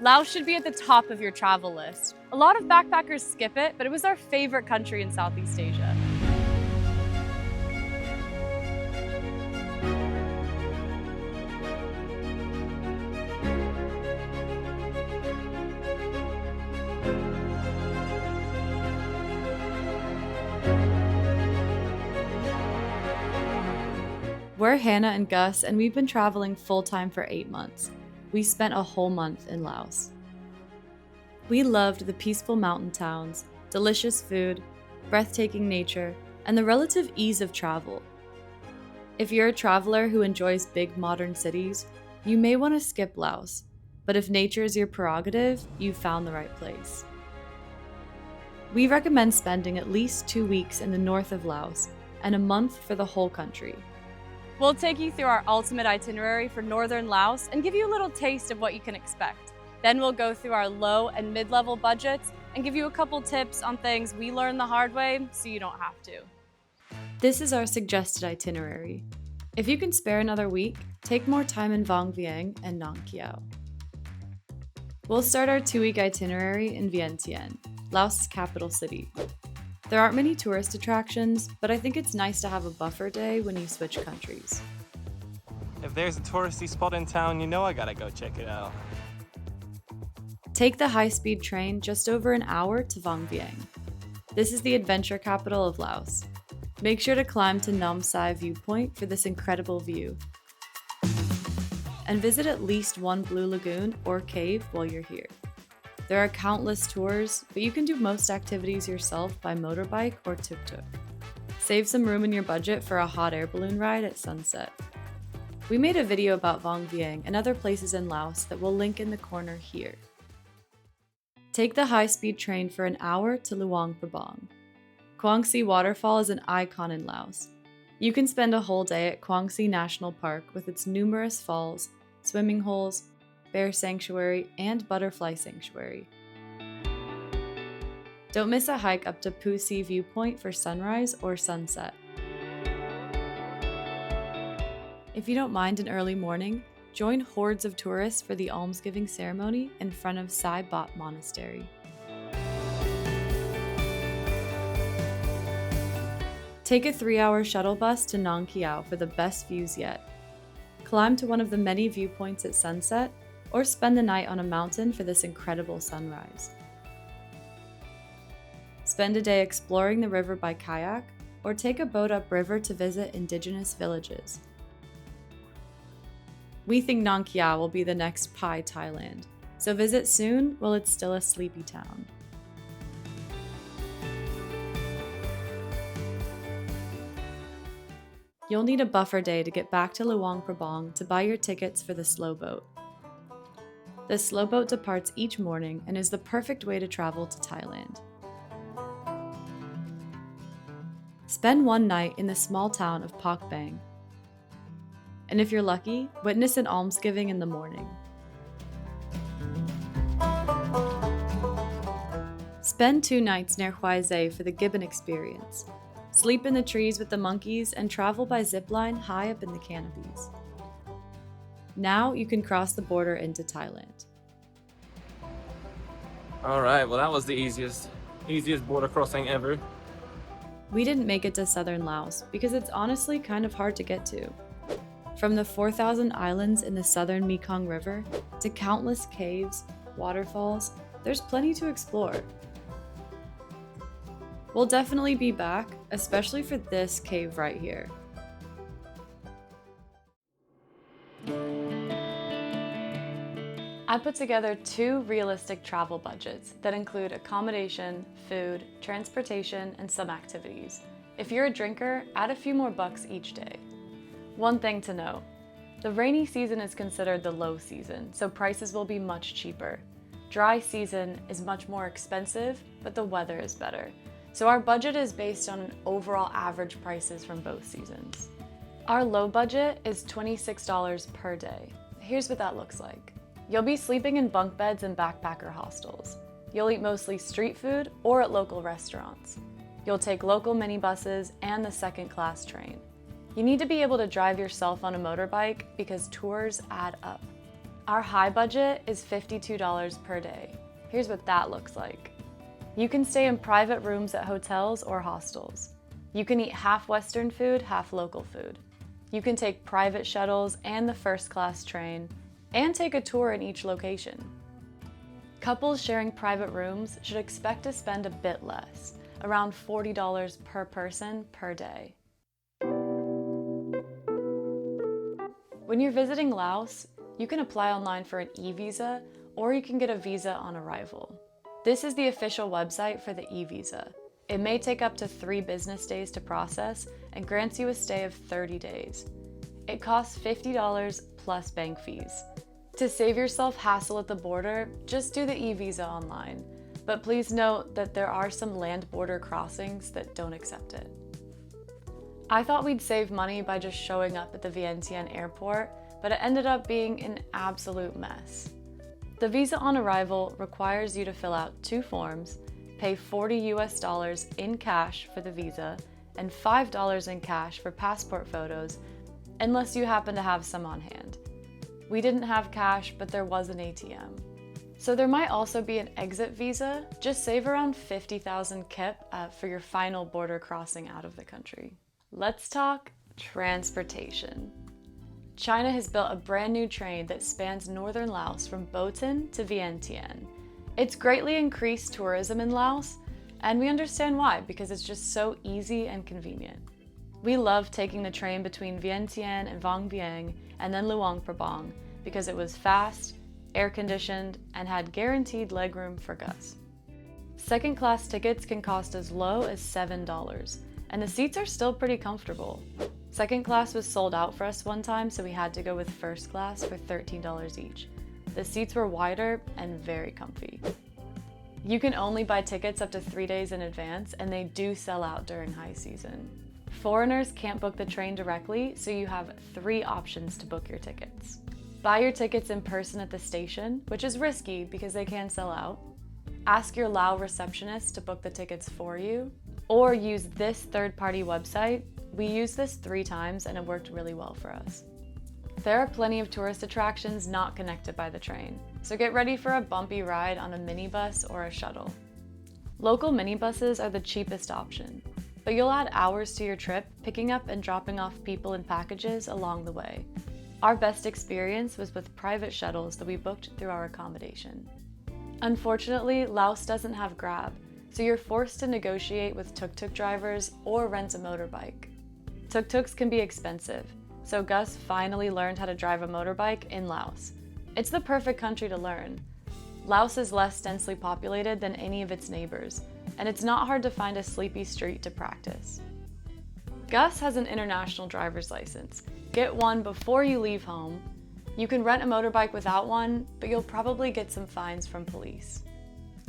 Laos should be at the top of your travel list. A lot of backpackers skip it, but it was our favorite country in Southeast Asia. We're Hannah and Gus, and we've been traveling full-time for 8 months. We spent a whole month in Laos. We loved the peaceful mountain towns, delicious food, breathtaking nature, and the relative ease of travel. If you're a traveler who enjoys big modern cities, you may want to skip Laos, but if nature is your prerogative, you've found the right place. We recommend spending at least 2 weeks in the north of Laos and a month for the whole country. We'll take you through our ultimate itinerary for northern Laos and give you a little taste of what you can expect. Then we'll go through our low and mid-level budgets and give you a couple tips on things we learned the hard way so you don't have to. This is our suggested itinerary. If you can spare another week, take more time in Vang Vieng and Nong Khiaw. We'll start our 2-week itinerary in Vientiane, Laos' capital city. There aren't many tourist attractions, but I think it's nice to have a buffer day when you switch countries. If there's a touristy spot in town, you know I gotta go check it out. Take the high-speed train just over an hour to Vang Vieng. This is the adventure capital of Laos. Make sure to climb to Nong Khiaw viewpoint for this incredible view. And visit at least one blue lagoon or cave while you're here. There are countless tours, but you can do most activities yourself by motorbike or tuk-tuk. Save some room in your budget for a hot air balloon ride at sunset. We made a video about Vang Vieng and other places in Laos that we'll link in the corner here. Take the high-speed train for an hour to Luang Prabang. Quang Si Waterfall is an icon in Laos. You can spend a whole day at Quang Si National Park with its numerous falls, swimming holes, bear sanctuary, and butterfly sanctuary. Don't miss a hike up to Pu Si viewpoint for sunrise or sunset. If you don't mind an early morning, join hordes of tourists for the almsgiving ceremony in front of Sai Bot Monastery. Take a 3-hour shuttle bus to Nong Khiaw for the best views yet. Climb to one of the many viewpoints at sunset, or spend the night on a mountain for this incredible sunrise. Spend a day exploring the river by kayak, or take a boat upriver to visit indigenous villages. We think Nong Khiaw will be the next Pai Thailand, so visit soon while it's still a sleepy town. You'll need a buffer day to get back to Luang Prabang to buy your tickets for the slow boat. The slow boat departs each morning and is the perfect way to travel to Thailand. Spend one night in the small town of Beng. And if you're lucky, witness an almsgiving in the morning. Spend 2 nights near Huay Xai for the gibbon experience. Sleep in the trees with the monkeys and travel by zipline high up in the canopies. Now you can cross the border into Thailand. Alright, well that was the easiest border crossing ever. We didn't make it to southern Laos because it's honestly kind of hard to get to. From the 4,000 islands in the southern Mekong River to countless caves, waterfalls, there's plenty to explore. We'll definitely be back, especially for this cave right here. I put together 2 realistic travel budgets that include accommodation, food, transportation, and some activities. If you're a drinker, add a few more bucks each day. One thing to know, the rainy season is considered the low season, so prices will be much cheaper. Dry season is much more expensive, but the weather is better. So our budget is based on overall average prices from both seasons. Our low budget is $26 per day. Here's what that looks like. You'll be sleeping in bunk beds and backpacker hostels. You'll eat mostly street food or at local restaurants. You'll take local minibuses and the 2nd-class train. You need to be able to drive yourself on a motorbike because tours add up. Our high budget is $52 per day. Here's what that looks like. You can stay in private rooms at hotels or hostels. You can eat half Western food, half local food. You can take private shuttles and the first-class train, and take a tour in each location. Couples sharing private rooms should expect to spend a bit less, around $40 per person per day. When you're visiting Laos, you can apply online for an e-visa, or you can get a visa on arrival. This is the official website for the e-visa. It may take up to 3 business days to process and grants you a stay of 30 days. It costs $50 plus bank fees. To save yourself hassle at the border, just do the e-visa online. But please note that there are some land border crossings that don't accept it. I thought we'd save money by just showing up at the Vientiane airport, but it ended up being an absolute mess. The visa on arrival requires you to fill out 2 forms, pay $40 in cash for the visa, and $5 in cash for passport photos, unless you happen to have some on hand. We didn't have cash, but there was an ATM. So there might also be an exit visa. Just save around 50,000 kip for your final border crossing out of the country. Let's talk transportation. China has built a brand new train that spans northern Laos from Botan to Vientiane. It's greatly increased tourism in Laos, and we understand why, because it's just so easy and convenient. We love taking the train between Vientiane and Vang Vieng and then Luang Prabang because it was fast, air-conditioned, and had guaranteed legroom for Gus. Second-class tickets can cost as low as $7, and the seats are still pretty comfortable. Second class was sold out for us one time, so we had to go with first class for $13 each. The seats were wider and very comfy. You can only buy tickets up to 3 days in advance, and they do sell out during high season. Foreigners can't book the train directly, so you have 3 options to book your tickets. Buy your tickets in person at the station, which is risky because they can sell out. Ask your Lao receptionist to book the tickets for you, or use this third-party website. We used this 3 times and it worked really well for us. There are plenty of tourist attractions not connected by the train, so get ready for a bumpy ride on a minibus or a shuttle. Local minibuses are the cheapest option, but you'll add hours to your trip picking up and dropping off people and packages along the way. Our best experience was with private shuttles that we booked through our accommodation. Unfortunately, Laos doesn't have Grab, so you're forced to negotiate with tuk-tuk drivers or rent a motorbike. Tuk-tuks can be expensive, so Gus finally learned how to drive a motorbike in Laos. It's the perfect country to learn. Laos is less densely populated than any of its neighbors, and it's not hard to find a sleepy street to practice. Gus has an international driver's license. Get one before you leave home. You can rent a motorbike without one, but you'll probably get some fines from police.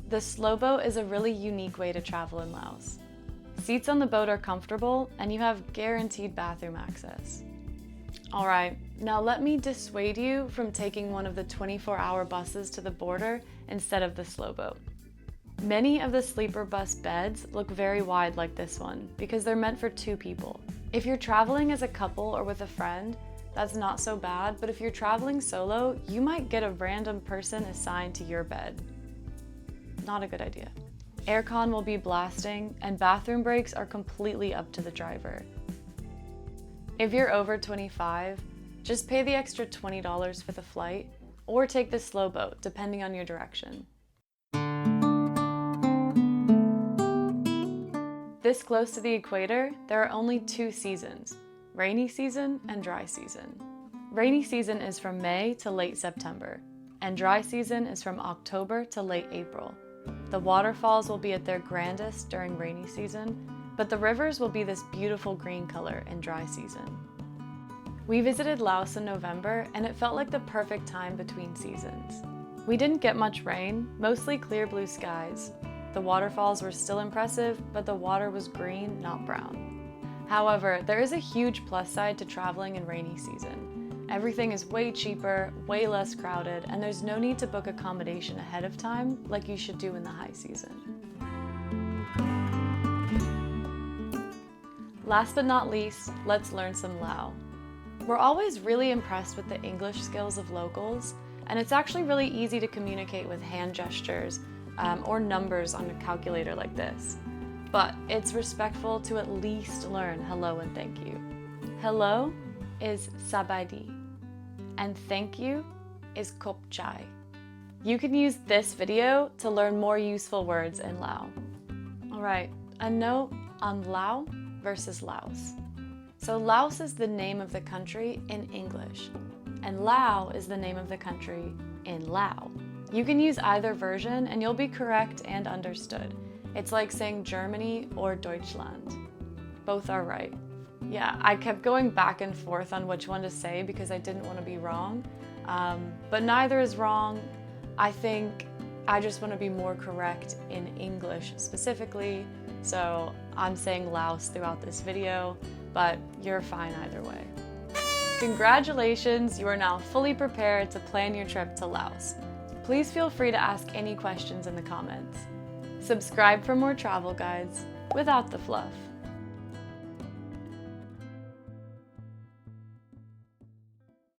The slow boat is a really unique way to travel in Laos. Seats on the boat are comfortable, and you have guaranteed bathroom access. All right, now let me dissuade you from taking one of the 24-hour buses to the border instead of the slow boat. Many of the sleeper bus beds look very wide like this one because they're meant for 2 people. If you're traveling as a couple or with a friend, that's not so bad, but if you're traveling solo, you might get a random person assigned to your bed. Not a good idea. Aircon will be blasting, and bathroom breaks are completely up to the driver. If you're over 25, just pay the extra $20 for the flight, or take the slow boat, depending on your direction. This close to the equator, there are only 2 seasons, rainy season and dry season. Rainy season is from May to late September, and dry season is from October to late April. The waterfalls will be at their grandest during rainy season, but the rivers will be this beautiful green color in dry season. We visited Laos in November, and it felt like the perfect time between seasons. We didn't get much rain, mostly clear blue skies. The waterfalls were still impressive, but the water was green, not brown. However, there is a huge plus side to traveling in rainy season. Everything is way cheaper, way less crowded, and there's no need to book accommodation ahead of time like you should do in the high season. Last but not least, let's learn some Lao. We're always really impressed with the English skills of locals, and it's actually really easy to communicate with hand gestures or numbers on a calculator like this. But it's respectful to at least learn hello and thank you. Hello is sabai, and thank you is kop chai. You can use this video to learn more useful words in Lao. Alright, a note on Lao versus Laos. So Laos is the name of the country in English, and Lao is the name of the country in Lao. You can use either version and you'll be correct and understood. It's like saying Germany or Deutschland. Both are right. Yeah, I kept going back and forth on which one to say because I didn't want to be wrong, but neither is wrong. I think I just want to be more correct in English specifically, so I'm saying Laos throughout this video, but you're fine either way. Congratulations, you are now fully prepared to plan your trip to Laos. Please feel free to ask any questions in the comments. Subscribe for more travel guides without the fluff.